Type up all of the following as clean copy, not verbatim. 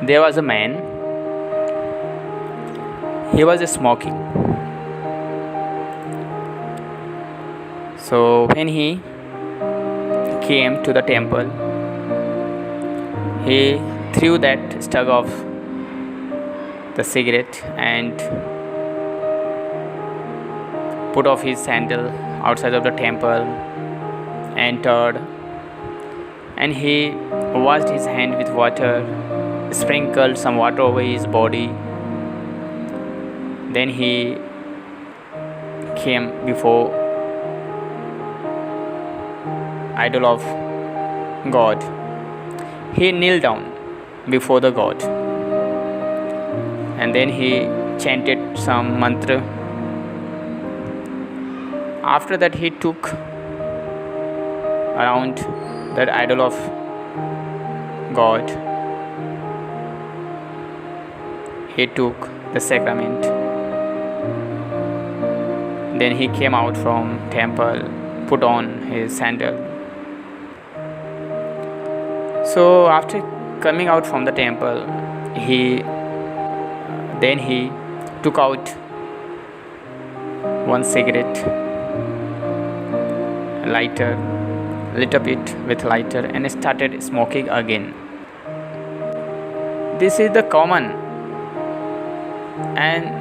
There was a man, he was smoking. So when he came to the temple, he threw that stub of the cigarette and put off his sandal outside of the temple, entered, and he washed his hand with water, sprinkled some water over his body. Then he came before idol of God. He kneeled down before the God, and then he chanted some mantra. After that, he took around that idol of God. He took the sacrament. Then he came out from temple, put on his sandal. So after coming out from the temple, he took out one cigarette, lighter, lit up it with lighter, and started smoking again. This is the common, and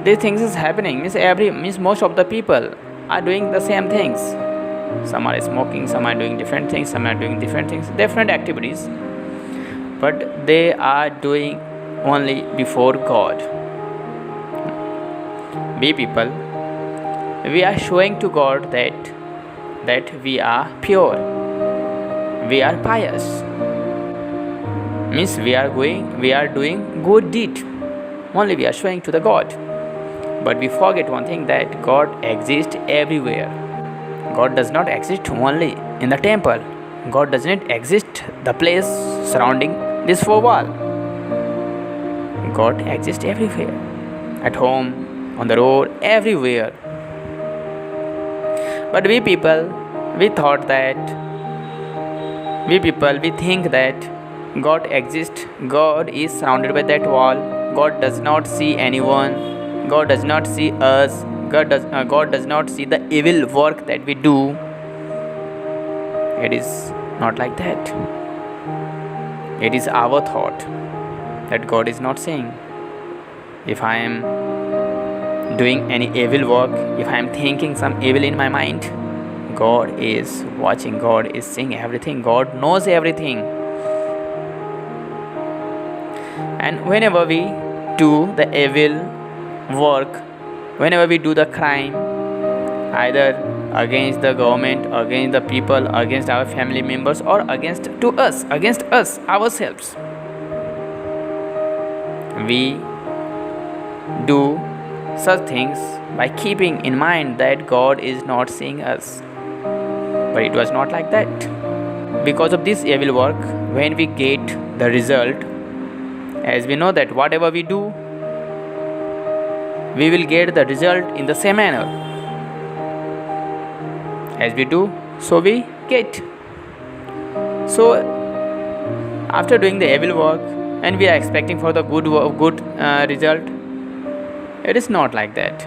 these things is happening. Means most of the people are doing the same things. Some are smoking, some are doing different things, different activities, but they are doing only before God. We people, we are showing to God that we are pure, we are pious. Means we are doing good deed. Only we are showing to the God. But we forget one thing, that God exists everywhere. God does not exist only in the temple. God does not exist the place surrounding this four wall. God exists everywhere. At home, on the road, everywhere. But we people, we think that God exists. God is surrounded by that wall. God does not see anyone. God does not see us. God does not see the evil work that we do. It is not like that. It is our thought that God is not seeing. If I am doing any evil work, if I am thinking some evil in my mind, God is watching. God is seeing everything. God knows everything. And whenever we do the evil work, whenever we do the crime, either against the government, against the people, against our family members, or against us ourselves, we do such things by keeping in mind that God is not seeing us. But it was not like that. Because of this evil work, when we get the result, as we know that whatever we do, we will get the result in the same manner. As we do, so we get. So after doing the evil work and we are expecting for the good result, it is not like that.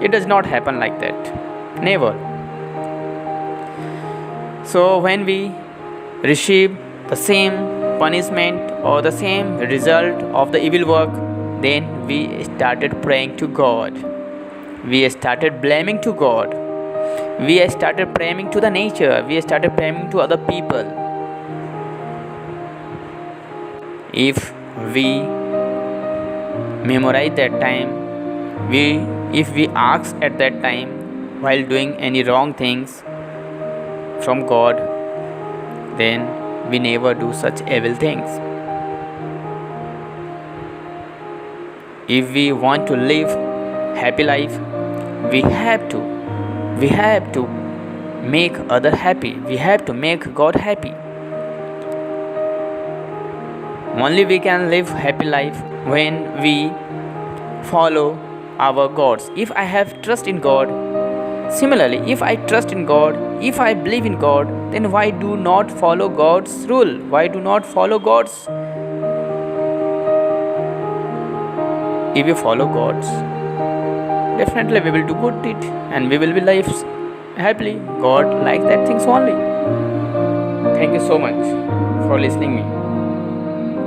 It does not happen like that. Never. So when we receive the same punishment or the same result of the evil work, then we started praying to God. We started blaming to God. We started praying to the nature. We started praying to other people. If we memorize that time, if we ask at that time while doing any wrong things from God, then we never do such evil things. If we want to live happy life, we have to make others happy. We have to make God happy. Only we can live happy life when we follow our gods. If I have trust in God, similarly, if I trust in God, If I believe in God, then why do not follow God's rule? Why do not follow God's? If we follow God's, definitely we will do good deed and we will be lives happily. God likes that things only. Thank you so much for listening me.